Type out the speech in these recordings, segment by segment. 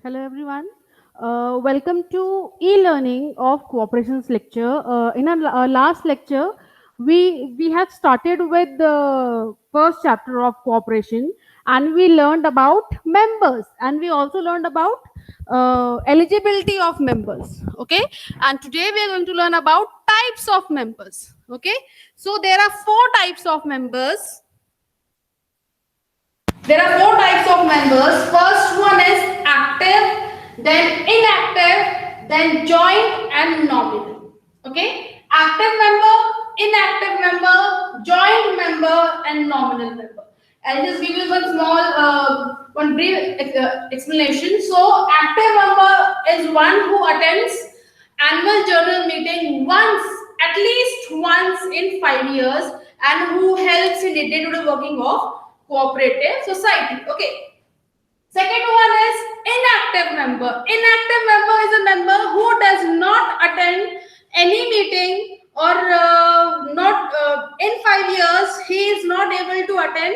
Hello everyone. Welcome to e-learning of cooperations lecture. In our last lecture, we have started with the first chapter of cooperation, and we learned about members, and we also learned about eligibility of members. Okay, and today we are going to learn about types of members. Okay, so there are four types of members. There are four types of members. First one is active, then inactive, then joint and nominal. Okay? Active member, inactive member, joint member and nominal member. I'll just give you one small, one brief explanation. So, active member is one who attends annual journal meeting once, at least once in 5 years, and who helps in the day-to-day working of cooperative society. Okay. Second one is inactive member. Inactive member is a member who does not attend any meeting or not in 5 years he is not able to attend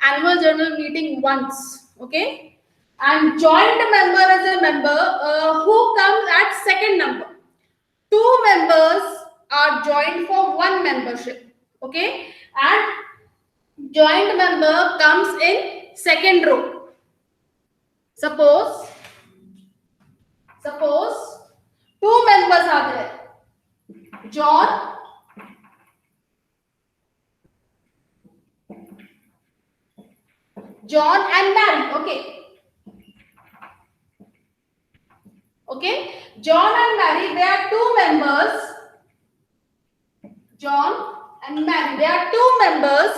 annual journal meeting once. Okay. And joint member is a member who comes at second number. Two members are joined for one membership. Okay. And joint member comes in second row. Suppose two members are there. John and Mary. Okay. John and Mary, they are two members. John and Mary, they are two members,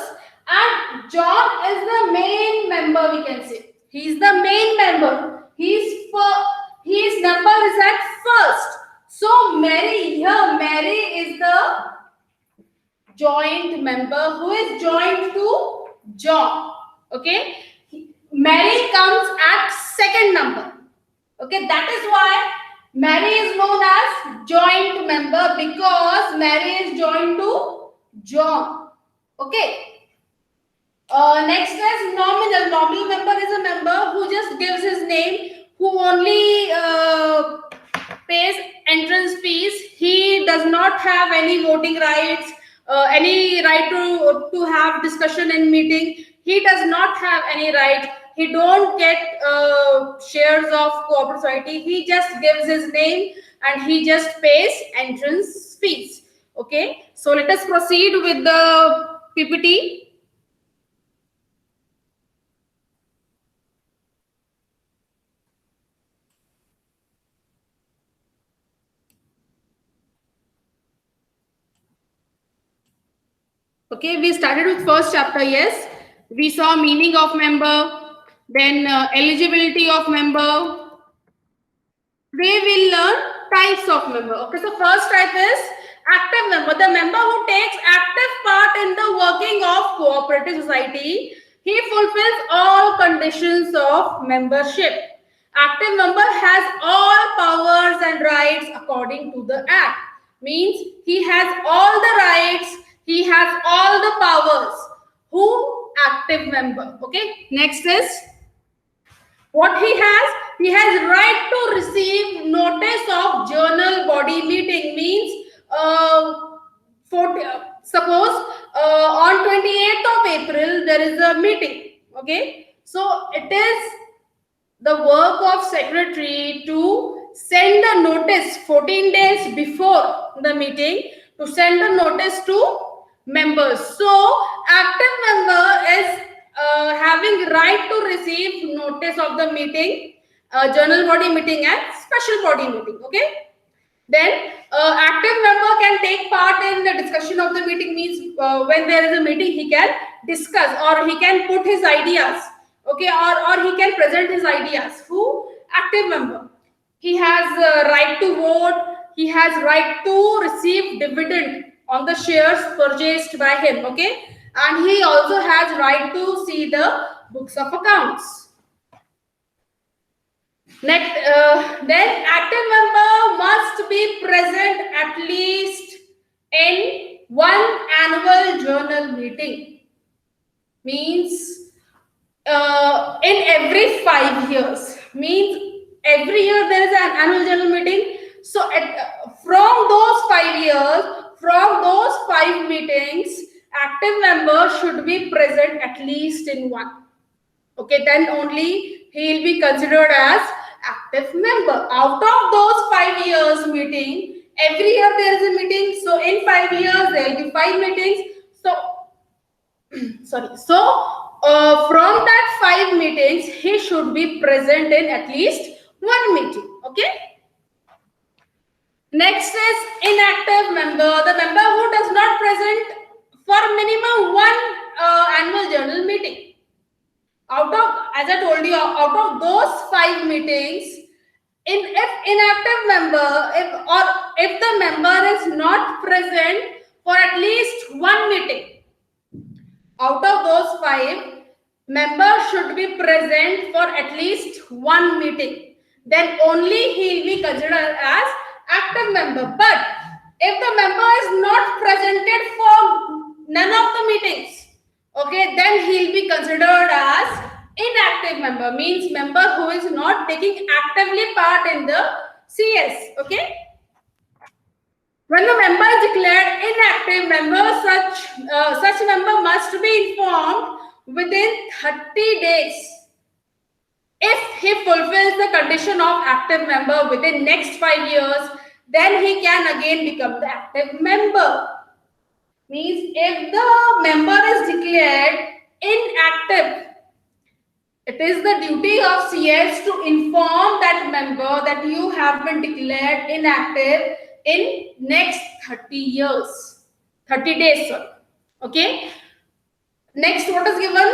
and John is the main member, we can say. He is the main member. His number is at first. So Mary is the joint member who is joined to John. Okay. Mary comes at second number. Okay, that is why Mary is known as joint member, because Mary is joined to John. Okay. Next is nominal. Nominal member is a member who just gives his name, who only pays entrance fees. He does not have any voting rights, any right to have discussion in meeting. He does not have any right. He don't get shares of cooperative society. He just gives his name and he just pays entrance fees. Okay, so let us proceed with the PPT. Okay, we started with first chapter. Yes, we saw meaning of member, then eligibility of member. Today we'll learn types of member. Okay, so first type is active member, the member who takes active part in the working of cooperative society. He fulfills all conditions of membership. Active member has all powers and rights according to the act. Means he has all the rights, he has all the powers. Who? Active member. Okay, next is what he has right to receive notice of journal body meeting. Means suppose on 28th of April there is a meeting. Okay, so it is the work of secretary to send a notice 14 days before the meeting, to send a notice to members. So active member is having right to receive notice of the meeting, journal body meeting and special body meeting. Okay, then active member can take part in the discussion of the meeting. Means when there is a meeting he can discuss or he can put his ideas. Okay, or he can present his ideas. Who? Active member. He has right to vote, he has right to receive dividend on the shares purchased by him. Okay, and he also has right to see the books of accounts. Next, then active member must be present at least in one annual journal meeting. Means in every 5 years. Means every year there is an annual general meeting. So from those 5 years, from those 5 meetings, active members should be present at least in one. Okay, then only he will be considered as active member. Out of those 5 years meeting, every year there is a meeting. So in 5 years there will be 5 meetings. So sorry. So from that 5 meetings, he should be present in at least one meeting. Okay. Next is inactive member, the member who does not present for minimum one annual general meeting. Out of, as I told you, out of those 5 meetings, if inactive member, if the member is not present for at least one meeting, out of those 5, members should be present for at least one meeting. Then only he will be considered as active member. But if the member is not presented for none of the meetings, okay, then he will be considered as inactive member, means member who is not taking actively part in the CS. Okay. When the member is declared inactive member, such member must be informed within 30 days. If he fulfills the condition of active member within next 5 years, then he can again become the active member. Means if the member is declared inactive, it is the duty of CS to inform that member that you have been declared inactive in next 30 years. 30 days, sorry. Okay. Next, what is given?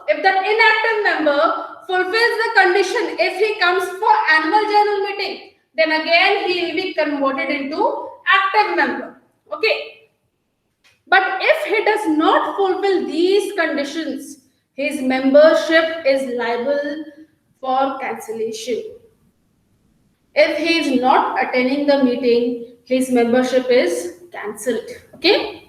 If that inactive member fulfills the condition, if he comes for annual general meeting, then again he will be converted into active member. Okay. But if he does not fulfill these conditions, his membership is liable for cancellation. If he is not attending the meeting, his membership is cancelled. Okay.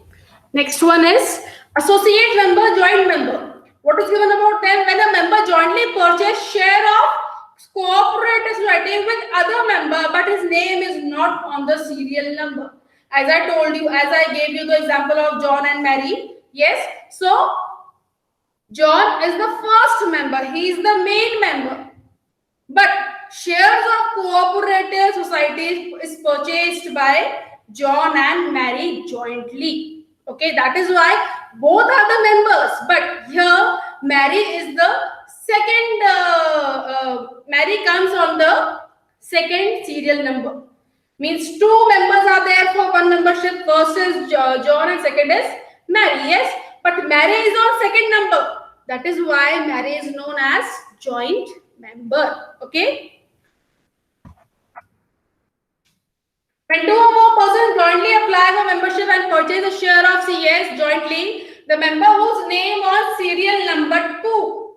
Next one is associate member, joint member. What is given about them? When a member jointly purchase share of cooperative society with other member, but his name is not on the serial number. As I told you, as I gave you the example of John and Mary. Yes. So John is the first member. He is the main member. But shares of cooperative society is purchased by John and Mary jointly. Okay, that is why both are the members. But here Mary is the second. Mary comes on the second serial number. Means two members are there for one membership. First is John and second is Mary. Yes, but Mary is on second number. That is why Mary is known as joint member. Okay. When two or more persons jointly apply for membership and purchase a share of CS jointly, the member whose name on serial number 2,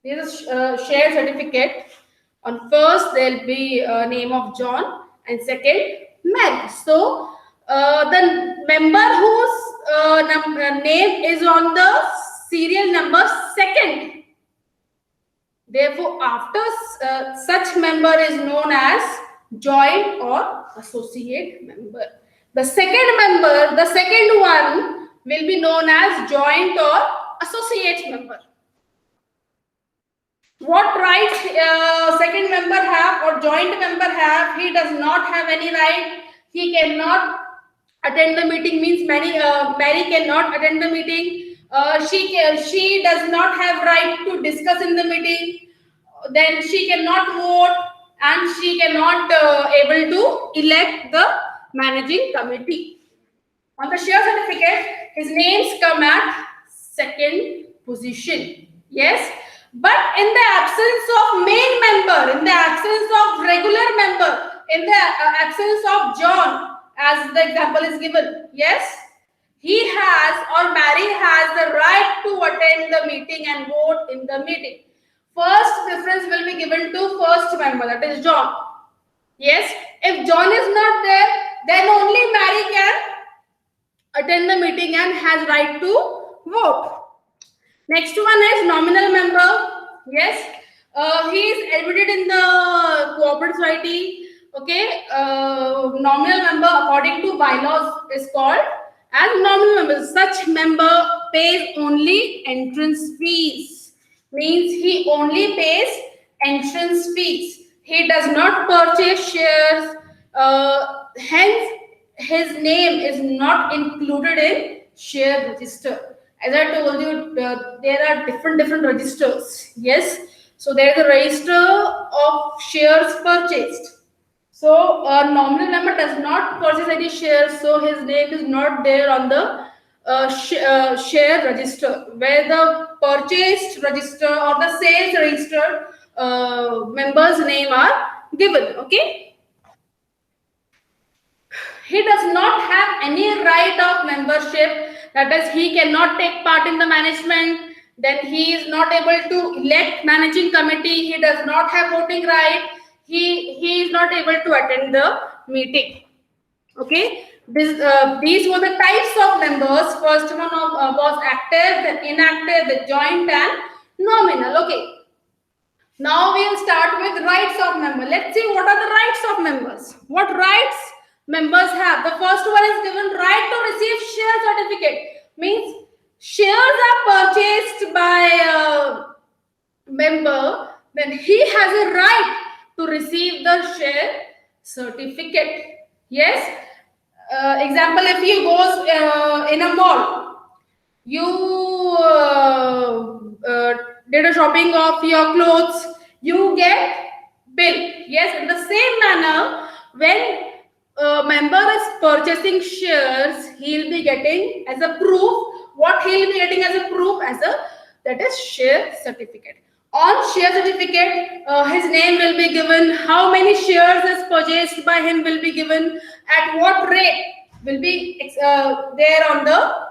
there is a share certificate. On first, there will be a name of John, and second, Mary. So, the member whose name is on the serial number second. Therefore, after such member is known as joint or associate member. The second member, the second one will be known as joint or associate member. What rights second member have or joint member have? He does not have any right. He cannot attend the meeting. Means Mary cannot attend the meeting. She does not have right to discuss in the meeting. Then she cannot vote and she cannot able to elect the managing committee. On the share certificate, his names come at second position. Yes. But in the absence of main member, in the absence of regular member, in the absence of John, as the example is given, yes, he has or Mary has the right to attend the meeting and vote in the meeting. First preference will be given to first member, that is John. Yes, if John is not there, then only Mary can attend the meeting and has right to vote. Next one is nominal member. Yes, He is admitted in the cooperative society. Okay, nominal member according to bylaws is called as nominal member. Such member pays only entrance fees. Means he only pays entrance fees. He does not purchase shares. Hence, his name is not included in share register. As I told you, there are different registers. Yes, so there is a register of shares purchased. So a nominal member does not purchase any shares, so his name is not there on the share register. Where the purchased register or the sales register members' name are given. Okay. He does not have any right of membership, that is he cannot take part in the management, then he is not able to elect managing committee, he does not have voting right, he is not able to attend the meeting. Okay, these were the types of members. First one was active, then inactive, the joint and nominal. Okay, now we will start with rights of member. Let's see what are the rights of members. What rights members have? The first one is given right to receive share certificate. Means shares are purchased by a member, then he has a right to receive the share certificate. Yes. Example: if he goes in a mall, you did a shopping of your clothes, you get bill. Yes, in the same manner, when a member is purchasing shares, he'll be getting as a proof. What he'll be getting as a proof? As a, that is share certificate. On share certificate, his name will be given, how many shares is purchased by him will be given, at what rate will be there on the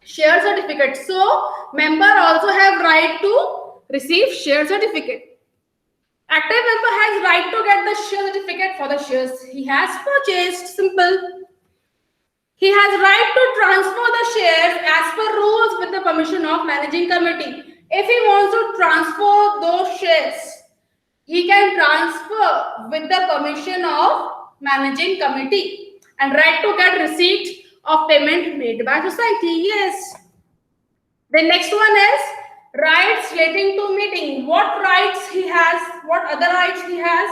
share certificate. So member also have right to receive share certificate. Active member has right to get the share certificate for the shares he has purchased. Simple. He has right to transfer the shares as per rules with the permission of managing committee. If he wants to transfer those shares, he can transfer with the permission of managing committee, and right to get receipt of payment made by society. Yes. The next one is rights relating to meeting. What rights he has? What other rights he has?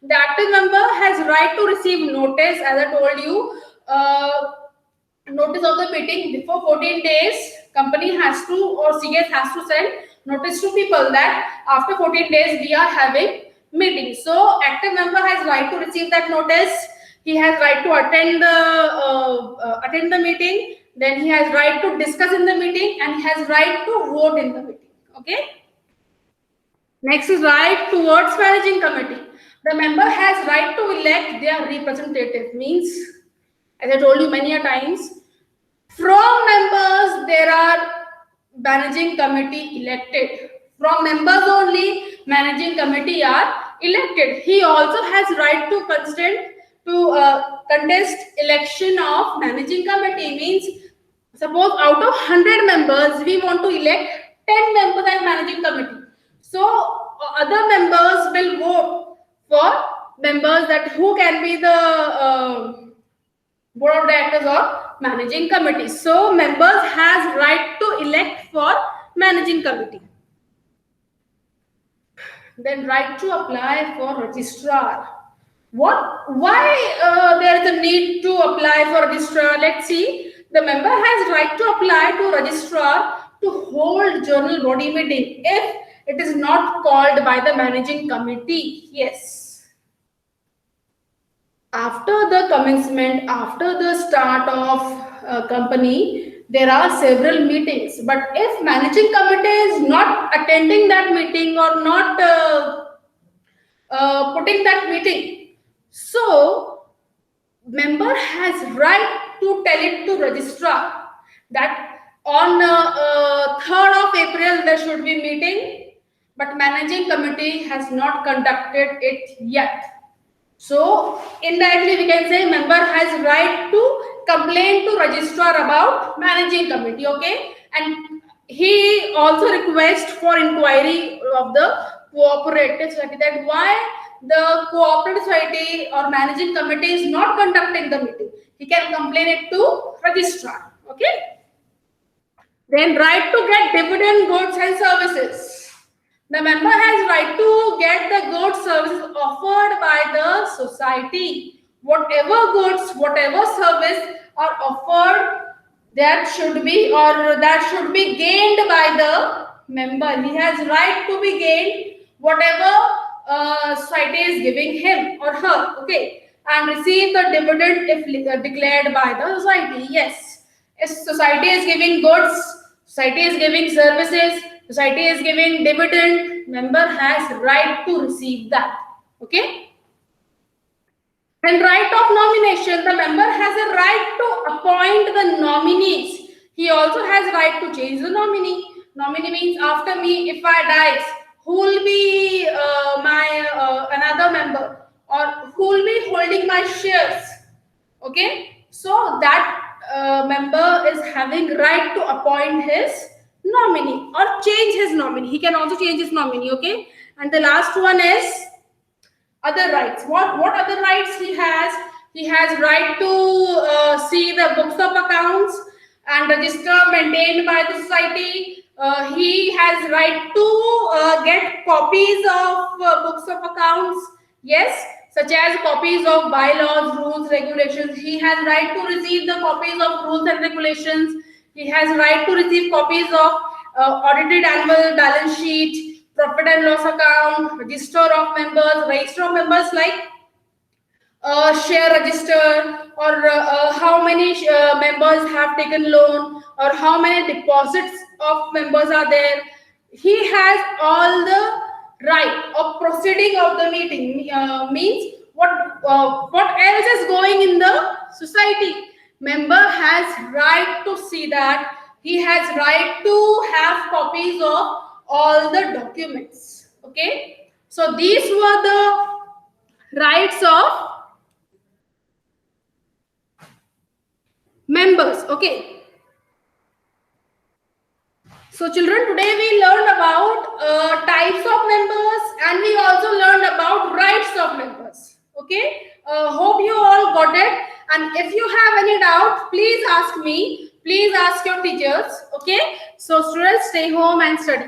The active member has right to receive notice, as I told you. Notice of the meeting before 14 days. Company has to, or CS has to send notice to people that after 14 days we are having meeting. So active member has right to receive that notice. He has right to attend the meeting. Then he has right to discuss in the meeting, and he has right to vote in the meeting. Okay. Next is right towards managing committee. The member has right to elect their representative. Means, as I told you many a times, from members there are managing committee elected. From members only managing committee are elected. He also has right to contest election of managing committee. Means, suppose out of 100 members we want to elect 10 members as managing committee, so other members will vote for members that who can be the board of directors or managing committee. So members has right to elect for managing committee. Then right to apply for registrar. Why there is a need to apply for registrar? Let's see. The member has right to apply to registrar to hold journal body meeting if it is not called by the managing committee. Yes. After the commencement, after the start of a company, there are several meetings. But if managing committee is not attending that meeting or not putting that meeting, so member has right to tell it to registrar that on 3rd of April there should be meeting, but managing committee has not conducted it yet. So indirectly we can say member has right to complain to registrar about managing committee. Okay, and he also request for inquiry of the cooperative society, that why the cooperative society or managing committee is not conducting the meeting. He can complain it to registrar. Okay. Then right to get dividend goods and services. The member has right to get the goods services offered by the society. Whatever goods, whatever service are offered, that should be, or that should be gained by the member. He has right to be gained whatever society is giving him or her. Okay, and receive the dividend if declared by the society. Yes, if society is giving goods, society is giving services, society is giving dividend, member has right to receive that. Okay. And right of nomination, the member has a right to appoint the nominees. He also has right to change the nominee. Nominee means after me, if I dies, who will be my another member, or who will be holding my shares? Okay, so that member is having right to appoint his nominee or change his nominee. He can also change his nominee. Okay, and the last one is other rights. What other rights he has? He has right to see the books of accounts and register maintained by the society. He has right to get copies of books of accounts. Yes, such as copies of bylaws, rules, regulations. He has right to receive the copies of rules and regulations. He has right to receive copies of audited annual balance sheet, profit and loss account, register of members, register of members like share register, or how many members have taken loan, or how many deposits of members are there. He has all the right of proceeding of the meeting. Means what else is going in the society. Member has right to see that. He has right to have copies of all the documents. Okay, so these were the rights of members. Okay, so children, today we learned about types of members, and we also learned about rights of members. Okay, hope you all got it, and if you have any doubt, please ask me, please ask your teachers. Okay, so students, stay home and study.